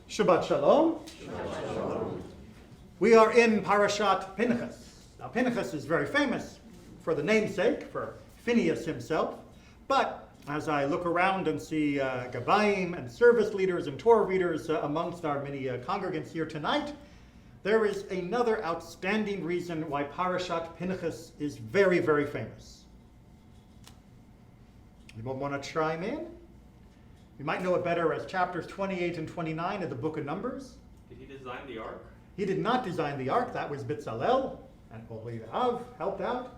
Shabbat Shalom. Shabbat Shalom. We are in Parashat Pinchas. Now Pinchas is very famous for the namesake, for Phineas himself. But as I look around and see Gabayim and service leaders and Torah readers amongst our many congregants here tonight, there is another outstanding reason why Parashat Pinchas is very, very famous. Anyone want to chime in? You might know it better as chapters 28 and 29 of the book of Numbers. Did he design the ark? He did not design the ark. That was Bitzalel, and Oliav helped out.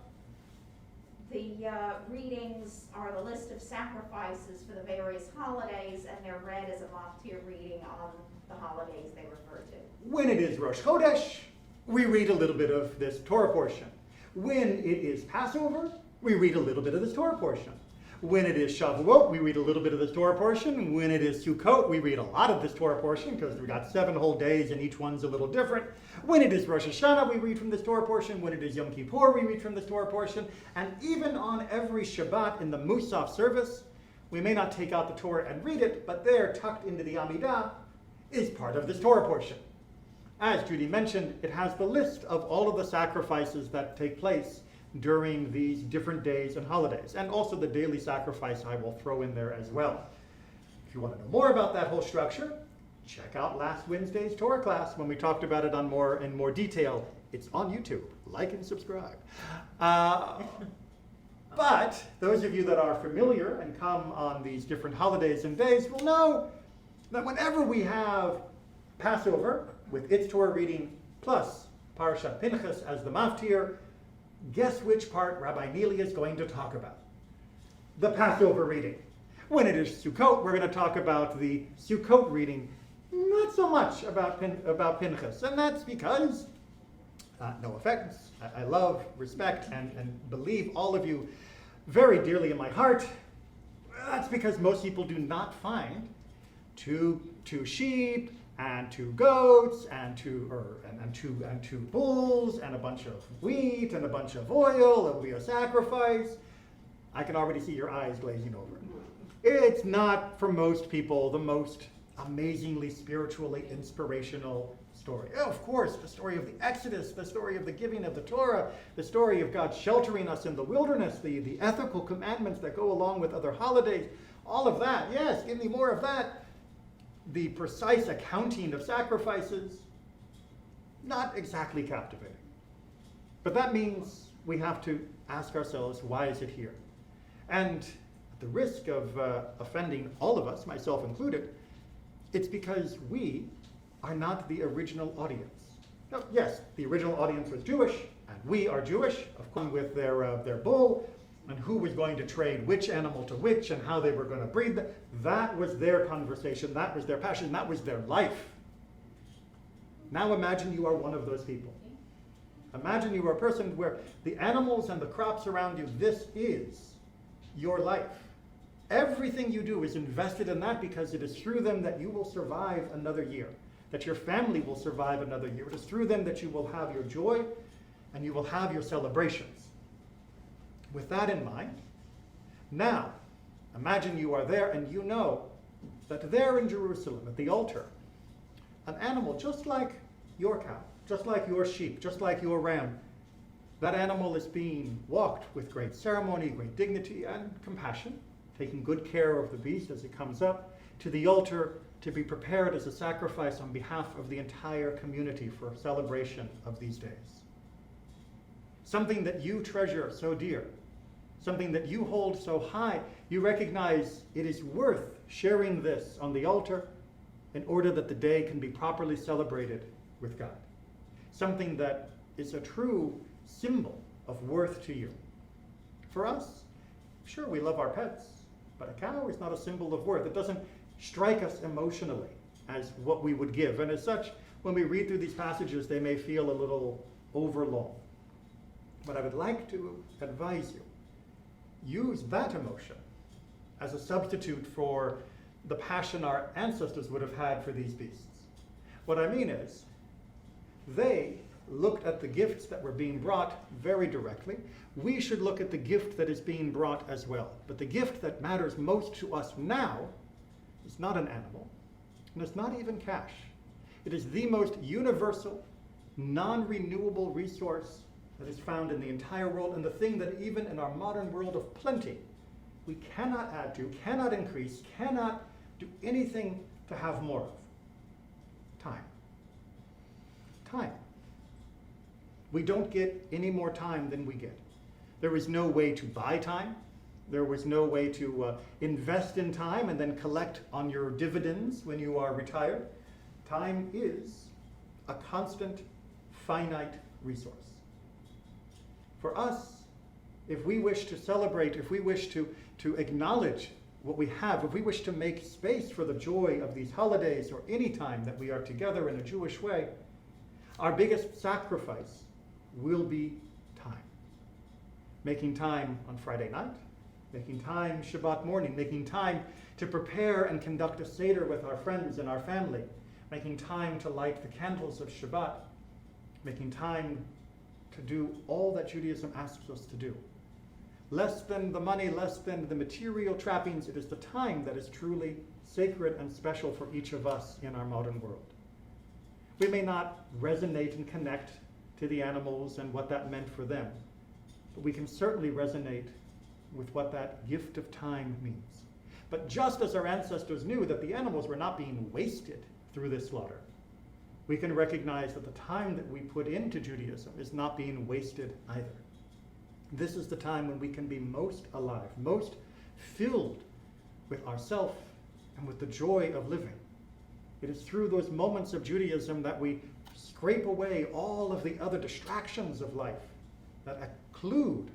The readings are the list of sacrifices for the various holidays, and they're read as a maftir reading on the holidays they refer to. When it is Rosh Chodesh, we read a little bit of this Torah portion. When it is Passover, we read a little bit of this Torah portion. When it is Shavuot, we read a little bit of this Torah portion. When it is Sukkot, we read a lot of this Torah portion because we got 7 whole days and each one's a little different. When it is Rosh Hashanah, we read from this Torah portion. When it is Yom Kippur, we read from this Torah portion. And even on every Shabbat in the Musaf service, we may not take out the Torah and read it, but there, tucked into the Amidah, is part of this Torah portion. As Judy mentioned, it has the list of all of the sacrifices that take place during these different days and holidays, and also the daily sacrifice I will throw in there as well. If you want to know more about that whole structure, check out last Wednesday's Torah class when we talked about it in more detail. It's on YouTube. Like and subscribe. But those of you that are familiar and come on these different holidays and days will know that whenever we have Passover with its Torah reading plus Parashat Pinchas as the maftir, guess which part Rabbi Neely is going to talk about? The Passover reading. When it is Sukkot, we're going to talk about the Sukkot reading, not so much about Pinchas. And that's because, no offense, I love, respect, and believe all of you very dearly in my heart. That's because most people do not find two sheep and 2 goats, and two bulls, and a bunch of wheat, and a bunch of oil, and we a sacrifice. I can already see your eyes glazing over. It's not, for most people, the most amazingly spiritually inspirational story. Of course, the story of the Exodus, the story of the giving of the Torah, the story of God sheltering us in the wilderness, the ethical commandments that go along with other holidays, all of that. Yes, give me more of that. The precise accounting of sacrifices, not exactly captivating. But that means we have to ask ourselves, why is it here? And at the risk of offending all of us, myself included, it's because we are not the original audience. Now, yes, the original audience was Jewish, and we are Jewish, of course, with their bull, and who was going to trade which animal to which, and how they were going to breed them. That was their conversation, that was their passion, that was their life. Now imagine you are one of those people. Imagine you are a person where the animals and the crops around you, this is your life. Everything you do is invested in that because it is through them that you will survive another year, that your family will survive another year. It is through them that you will have your joy and you will have your celebrations. With that in mind, now, imagine you are there and you know that there in Jerusalem at the altar, an animal just like your cow, just like your sheep, just like your ram, that animal is being walked with great ceremony, great dignity, and compassion, taking good care of the beast as it comes up to the altar to be prepared as a sacrifice on behalf of the entire community for celebration of these days. Something that you treasure so dear, something that you hold so high, you recognize it is worth sharing this on the altar in order that the day can be properly celebrated with God. Something that is a true symbol of worth to you. For us, sure, we love our pets, but a cow is not a symbol of worth. It doesn't strike us emotionally as what we would give. And as such, when we read through these passages, they may feel a little overlong. But I would like to advise you, use that emotion as a substitute for the passion our ancestors would have had for these beasts. What I mean is, they looked at the gifts that were being brought very directly. We should look at the gift that is being brought as well. But the gift that matters most to us now is not an animal. And it's not even cash. It is the most universal, non-renewable resource that is found in the entire world, and the thing that even in our modern world of plenty, we cannot add to, cannot increase, cannot do anything to have more of. Time. Time. We don't get any more time than we get. There is no way to buy time. There was no way to invest in time and then collect on your dividends when you are retired. Time is a constant, finite resource. For us, if we wish to celebrate, if we wish to acknowledge what we have, if we wish to make space for the joy of these holidays or any time that we are together in a Jewish way, our biggest sacrifice will be time. Making time on Friday night, making time Shabbat morning, making time to prepare and conduct a Seder with our friends and our family, making time to light the candles of Shabbat, making time to do all that Judaism asks us to do. Less than the money, less than the material trappings, it is the time that is truly sacred and special for each of us in our modern world. We may not resonate and connect to the animals and what that meant for them, but we can certainly resonate with what that gift of time means. But just as our ancestors knew that the animals were not being wasted through this slaughter, we can recognize that the time that we put into Judaism is not being wasted either. This is the time when we can be most alive, most filled with ourself and with the joy of living. It is through those moments of Judaism that we scrape away all of the other distractions of life that occlude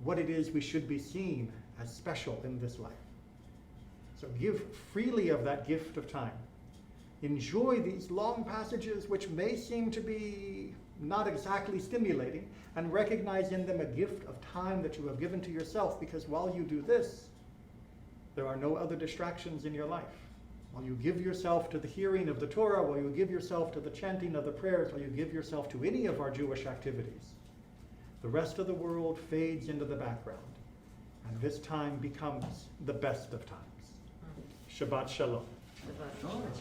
what it is we should be seeing as special in this life. So give freely of that gift of time. Enjoy these long passages which may seem to be not exactly stimulating, and recognize in them a gift of time that you have given to yourself, because while you do this, there are no other distractions in your life. While you give yourself to the hearing of the Torah, while you give yourself to the chanting of the prayers, while you give yourself to any of our Jewish activities, the rest of the world fades into the background, and this time becomes the best of times. Shabbat Shalom.